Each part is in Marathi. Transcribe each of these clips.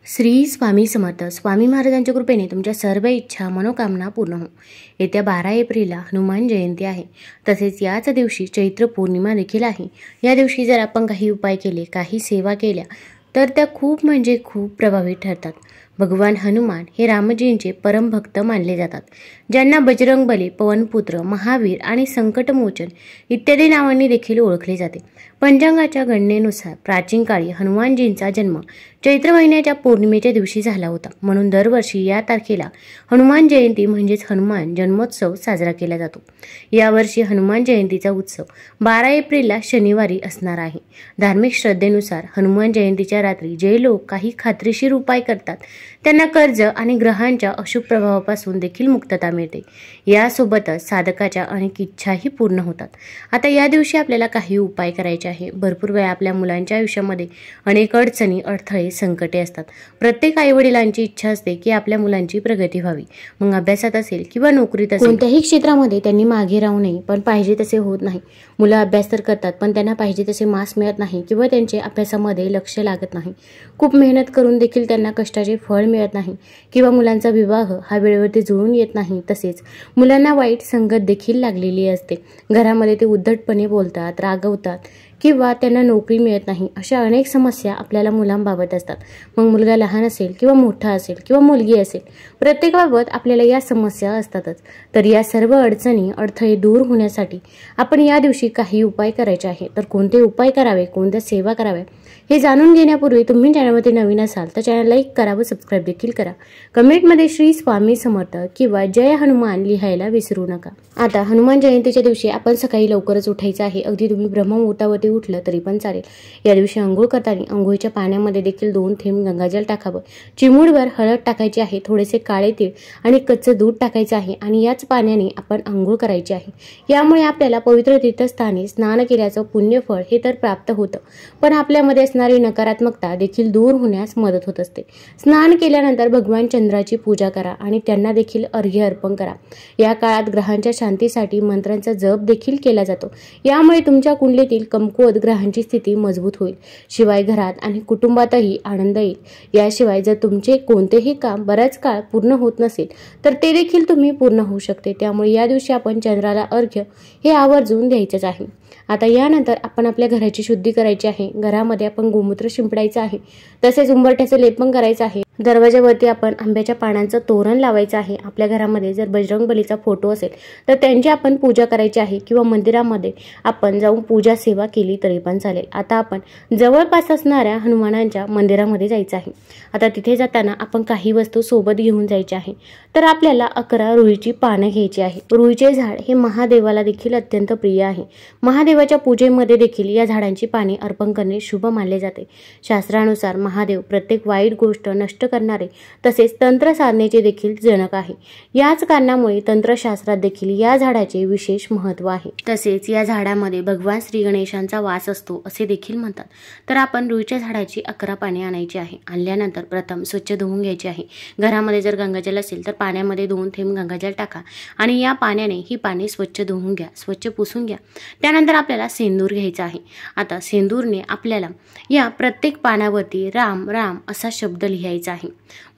श्री स्वामी समर्थ. स्वामी महाराजांच्या कृपेने तुमच्या सर्व इच्छा मनोकामना पूर्ण हो. येत्या 12 एप्रिलला हनुमान जयंती आहे. तसेच याच दिवशी चैत्र पौर्णिमा देखील आहे. या दिवशी जर आपण काही उपाय केले, काही सेवा केल्या तर त्या खूप खूप प्रभावी ठरतात. भगवान हनुमान हे रामजींचे परमभक्त मानले जातात, ज्यांना बजरंगबली, पवनपुत्र, महावीर आणि संकटमोचन इत्यादी नावांनी देखील ओळखले जाते. पंचांगाच्या गणनेनुसार प्राचीन काळी हनुमानजींचा जन्म चैत्र महिन्याच्या पौर्णिमेच्या दिवशी झाला होता. म्हणून दरवर्षी या तारखेला हनुमान जयंती म्हणजेच हनुमान जन्मोत्सव साजरा केला जातो. यावर्षी हनुमान जयंतीचा उत्सव 12 एप्रिलला शनिवारी असणार आहे. धार्मिक श्रद्धेनुसार हनुमान जयंतीच्या रात्री जे लोक काही खात्रीशीर उपाय करतात त्यांना कर्ज आणि ग्रहांच्या अशुभ प्रभावापासून देखील मुक्तता मिळते. यासोबतच साधकाच्या अनेक इच्छाही पूर्ण होतात. आता या दिवशी आपल्याला काही उपाय करायचे आहे. भरपूर वेळा आपल्या मुलांच्या आयुष्यामध्ये अनेक अडचणी, अडथळे, संकटे असतात. प्रत्येक आईवडिलांची इच्छा असते की आपल्या मुलांची प्रगती व्हावी. मग अभ्यासात असेल किंवा नोकरीत असेल, कोणत्याही क्षेत्रामध्ये त्यांनी मागे राहू नये. पण पाहिजे तसे होत नाही. मुलं अभ्यास तर करतात पण त्यांना पाहिजे तसे मार्क्स मिळत नाही किंवा त्यांचे अभ्यासामध्ये लक्ष लागत नाही. खूप मेहनत करून देखील त्यांना कष्टाचे फळ मिळत नाही किंवा मुलांचा विवाह हा वेळेवरती जुळून येत नाही. तसेच मुलांना वाईट संगत देखील लागलेली असते. घरामध्ये ते उद्धटपणे बोलतात, रागवतात किंवा त्यांना नोकरी मिळत नाही. अशा अनेक समस्या आपल्याला मुलांबाबत असतात. मग मुलगा लहान असेल किंवा मोठा असेल किंवा मुलगी असेल, प्रत्येकाबाबत आपल्याला या समस्या असतातच. तर या सर्व अडचणी, अडथळे दूर होण्यासाठी आपण या दिवशी काही उपाय करायचे आहे. तर कोणते उपाय करावे, कोणत्या सेवा कराव्या हे जाणून घेण्यापूर्वी तुम्ही चॅनलमध्ये नवीन असाल तर चॅनल लाईक करा व सबस्क्राईब देखील करा. कमेंटमध्ये श्री स्वामी समर्थ किंवा जय हनुमान लिहायला विसरू नका. आता हनुमान जयंतीच्या दिवशी आपण सकाळी लवकरच उठायचं आहे. अगदी तुम्ही ब्रह्ममुहूर्तावरती उठलं तरी पण चालेल. या दिवशी अंघोळ करताना अंघोळीच्या पाण्यामध्ये देखील 2 थेंब गंगाजल टाकावं. चिमूटभर हळद टाकायची आहे, थोडेसे काळे तीळ आणि कच्चं दूध टाकायचं आहे आणि याच पाण्याने आपण अंघोळ करायची आहे. यामुळे आपल्याला पवित्र तीर्थस्थानी स्नान केल्याचं पुण्यफळ हे तर प्राप्त होतं, पण आपल्यामध्ये असणारी नकारात्मकता देखील दूर होण्यास मदत होत असते. स्नान केल्यानंतर भगवान चंद्राची पूजा करा आणि त्यांना देखील अर्घ्य अर्पण करा. या काळात ग्रहांच्या शांतीसाठी मंत्रांचा जप देखील केला जातो. यामुळे तुमच्या कुंडलीतील कमकुवत ग्रहांची स्थिती मजबूत होईल. शिवाय घरात आणि कुटुंबातही आनंद येईल. याशिवाय जर तुमचे कोणतेही काम बराच काळ पूर्ण होत नसेल तर ते देखील तुम्ही पूर्ण होऊ शकते. त्यामुळे या दिवशी आपण चंद्राला अर्घ्य हे आवर्जून द्यायचंच आहे. आता यानंतर आपण आपल्या घराची शुद्धी करायची आहे. घरामध्ये आपण गोमूत्र शिंपडायचं आहे. तसेच उंबरठ्याचं लेपन करायचं आहे. दरवाजावरती आपण आंब्याच्या पानांचं तोरण लावायचं आहे. आपल्या घरामध्ये जर बजरंगबलीचा फोटो असेल तर त्यांची आपण पूजा करायची आहे किंवा मंदिरामध्ये आपण जाऊन पूजा सेवा केली तरी पण चालेल. आता आपण जवळपास असणाऱ्या हनुमानांच्या मंदिरामध्ये जायचं आहे. आता तिथे जाताना आपण काही वस्तू सोबत घेऊन जायची आहे. तर आपल्याला 11 रुईची पानं घ्यायची आहे. रुईचे झाड हे महादेवाला देखील अत्यंत प्रिय आहे. महादेवाच्या पूजेमध्ये देखील या झाडांची पाने अर्पण करणे शुभ मानले जाते. शास्त्रानुसार महादेव प्रत्येक वाईट गोष्ट नष्ट करणारे तसेच तंत्र साधनेचे देखील जनक आहे. याच कारणामुळे तंत्रशास्त्रात देखील या झाडाचे विशेष महत्त्व आहे. तसेच या झाडामध्ये भगवान श्री गणेशांचा वास असतो असे देखील म्हणतात. तर आपण रुईच्या झाडाची 11 पाने आणायची आहे. आणल्यानंतर प्रथम स्वच्छ धुवून घ्यायची आहे. घरामध्ये जर गंगाजल असेल तर पाण्यामध्ये 2 थेंब गंगाजल टाका आणि या पाण्याने ही पाने स्वच्छ धुवून घ्या, स्वच्छ पुसून घ्या. त्यानंतर आपल्याला सेंदूर घ्यायचा आहे. आता सेंदूरने आपल्याला या प्रत्येक पानावरती राम राम असा शब्द लिहायचा आहे.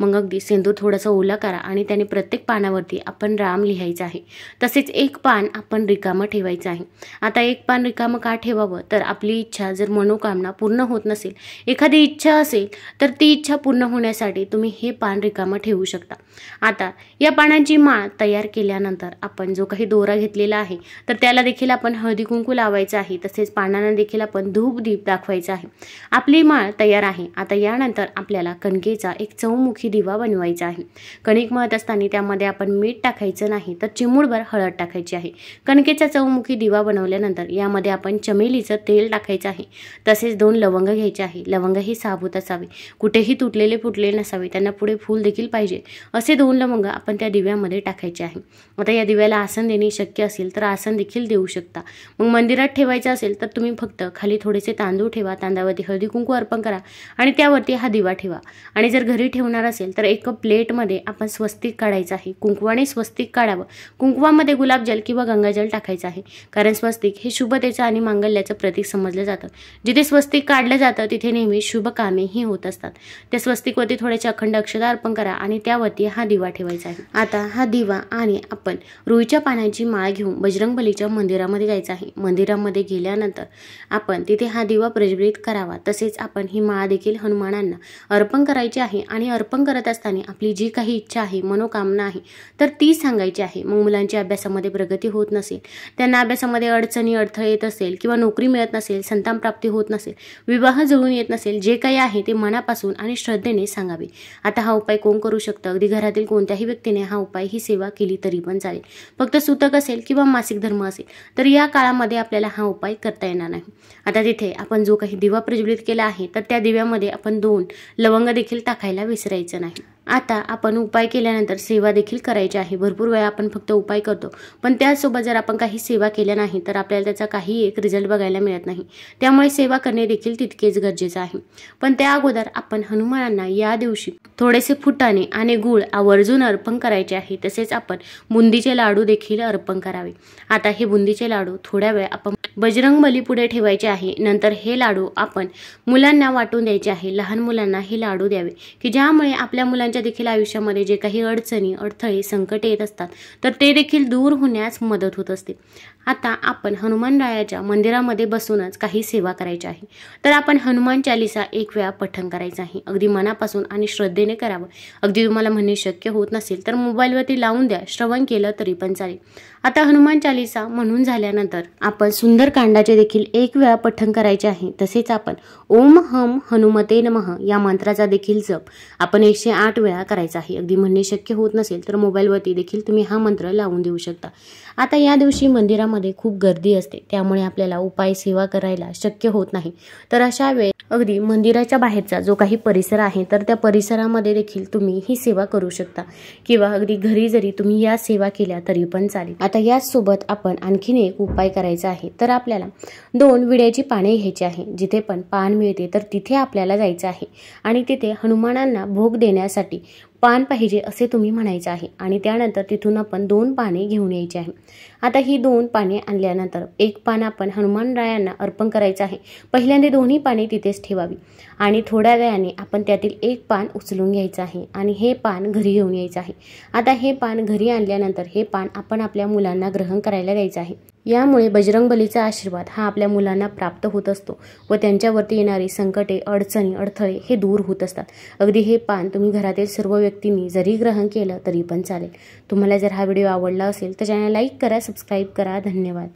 मग अगदी सेंदूर थोडासा ओला करा आणि त्याने प्रत्येक पानावरती आपण राम लिहायचं आहे. तसेच एक पान आपण रिकामं ठेवायचं आहे. आता एक पान रिकामं का ठेवावं तर आपली इच्छा जर मनोकामना पूर्ण होत नसेल, एखादी इच्छा असेल तर ती इच्छा पूर्ण होण्यासाठी तुम्ही हे पान रिकामं ठेवू शकता. आता या पानांची माळ तयार केल्यानंतर आपण जो काही दोरा घेतलेला आहे तर त्याला देखील आपण हळदी कुंकू लावायचं आहे. तसेच पानांना देखील आपण धूप दीप दाखवायचा आहे. आपली माळ तयार आहे. आता यानंतर आपल्याला कणकेचा एक चौमुखी दिवा बनवायचा आहे. कणिक मळत असताना त्यामध्ये आपण मीठ टाकायचं नाही तर चिमूटभर हळद टाकायची आहे. कणकेचा चौमुखी दिवा बनवल्यानंतर यामध्ये आपण चमेलीचं तेल टाकायचं आहे. तसेच 2 लवंग घ्यायचे आहे. लवंग ही साबूत असावे, कुठेही तुटलेले फुटलेले नसावे, त्यांना पुढे फूल देखील पाहिजे. असे 2 लवंग आपण त्या दिव्यामध्ये टाकायचे आहे. आता या दिव्याला आसन देणे शक्य असेल तर आसन देखील देऊ शकता. मग मंदिरात ठेवायचं असेल तर तुम्ही फक्त खाली थोडेसे तांदूळ ठेवा, तांदळावरती हळदी कुंकू अर्पण करा आणि त्यावरती हा दिवा ठेवा. आणि जर घरी घरी ठेवणार असेल तर एक प्लेटमध्ये आपण स्वस्तिक काढायचं आहे. कुंकवाने स्वस्तिक काढावं. कुंकवामध्ये गुलाबजल किंवा गंगाजल टाकायचं आहे, कारण स्वस्तिक हे शुभतेचं आणि मांगल्याचं प्रतीक समजलं जातं. जिथे स्वस्तिक काढलं जातं तिथे नेहमी शुभ कामेही होत असतात. त्या स्वस्तिकवरती थोड्याशा अखंड अक्षता अर्पण करा आणि त्यावरती हा दिवा ठेवायचा आहे. आता हा दिवा आणि आपण रुईच्या पानांची माळ घेऊन बजरंगबलीच्या मंदिरामध्ये जायचं आहे. मंदिरामध्ये गेल्यानंतर आपण तिथे हा दिवा प्रज्वलित करावा. तसेच आपण ही माळ देखील हनुमानांना अर्पण करायची आहे आणि अर्पण करत असताना आपली जी काही इच्छा आहे, मनोकामना आहे, तर ती सांगायची आहे. मग मुलांची अभ्यासामध्ये प्रगती होत नसेल, त्यांना अभ्यासामध्ये अडचणी अडथळे येत असेल किंवा नोकरी मिळत नसेल, संतान प्राप्ती होत नसेल, विवाह जुळून येत नसेल, जे काही आहे ते मनापासून आणि श्रद्धेने सांगावे. आता हा उपाय कोण करू शकतं? अगदी घरातील कोणत्याही व्यक्तीने हा उपाय, ही सेवा केली तरी पण चालेल. फक्त सुतक असेल किंवा मासिक धर्म असेल तर या काळामध्ये आपल्याला हा उपाय करता येणार नाही. आता तिथे आपण जो काही दिवा प्रज्वलित केला आहे तर त्या दिव्यामध्ये आपण 2 लवंग देखील टाकायला विसरायचं नाही. आता आपण उपाय केल्यानंतर सेवा देखील करायची आहे. भरपूर वेळा आपण फक्त उपाय करतो, पण त्यासोबत जर आपण काही सेवा केल्या नाही तर आपल्याला त्याचा काही एक रिझल्ट बघायला मिळत नाही. त्यामुळे सेवा करणे देखील तितकेच गरजेचं आहे. पण त्या अगोदर आपण हनुमानांना या दिवशी थोडेसे फुटाणे आणि गूळ आवर्जून अर्पण करायचे आहे. तसेच आपण बुंदीचे लाडू देखील अर्पण करावे. आता हे बुंदीचे लाडू थोड्या वेळ आपण बजरंगबली पुढे ठेवायचे आहे. नंतर हे लाडू आपण मुलांना वाटून द्यायचे आहे. लहान मुलांना हे लाडू द्यावे की ज्यामुळे आपल्या मुलांच्या देखील आयुष्यामध्ये जे काही अडचणी अडथळे संकटे येत असतात तर ते देखील दूर होण्यास मदत होत असते. आता आपण हनुमानरायाच्या मंदिरामध्ये बसूनच काही सेवा करायची आहे. तर आपण हनुमान चालीसा 1 वेळा पठण करायचं आहे. अगदी मनापासून आणि श्रद्धेने करावं. अगदी तुम्हाला म्हणणे शक्य होत नसेल तर मोबाईलवरती लावून द्या, श्रवण केलं तरी पण चालेल. आता हनुमान चालीसा म्हणून झाल्यानंतर आपण सुंदरकांडाचे देखील 1 वेळा पठण करायचे आहे. तसेच आपण ओम हम हनुमते नमः या मंत्राचा देखील जप आपण 108 वेळा करायचा आहे. अगदी म्हणणे शक्य होत नसेल तर मोबाईलवरती देखील तुम्ही हा मंत्र लावून देऊ शकता. आता या दिवशी मंदिरामध्ये खूप गर्दी असते, त्यामुळे आपल्याला उपाय सेवा करायला शक्य होत नाही. तर अशा वेळी अगदी मंदिराच्या बाहेरचा जो काही परिसर आहे तर त्या परिसरामध्ये देखील तुम्ही ही सेवा करू शकता किंवा अगदी घरी जरी तुम्ही या सेवा केल्या तरी पण चालेल. आता याचसोबत आपण आणखीन एक उपाय करायचा आहे. तर आपल्याला 2 विड्याची पाने घ्यायची आहे. जिथे पण पान मिळते तर तिथे आपल्याला जायचं आहे आणि तिथे हनुमानांना भोग देण्यासाठी पान पाहिजे असे तुम्ही म्हणायचं आहे आणि त्यानंतर तिथून आपण 2 पाने घेऊन यायची आहे. आता ही 2 पाने आणल्यानंतर 1 पान आपण हनुमानरायांना अर्पण करायचं आहे. पहिल्यांदा दोन्ही पाने तिथेच ठेवावी आणि थोड्या वेळाने आपण त्यातील 1 पान उचलून घ्यायचं आहे आणि हे पान घरी घेऊन यायचं आहे. आता हे पान घरी आणल्यानंतर हे पान आपण आपल्या मुलांना ग्रहण करायला द्यायचं आहे. यामुळे बजरंगबलीचा आशीर्वाद हा आपल्या मुलांना प्राप्त होत असतो व त्यांच्यावरती येणारी संकटे अडचणी अडथळे हे दूर होत असतात. अगदी हे पान तुम्ही घरातील सर्व व्यक्तींनी जरी ग्रहण केलं तरी पण चालेल. तुम्हाला जर हा व्हिडिओ आवडला असेल तर चॅनल लाईक करा, सबस्क्राईब करा. धन्यवाद.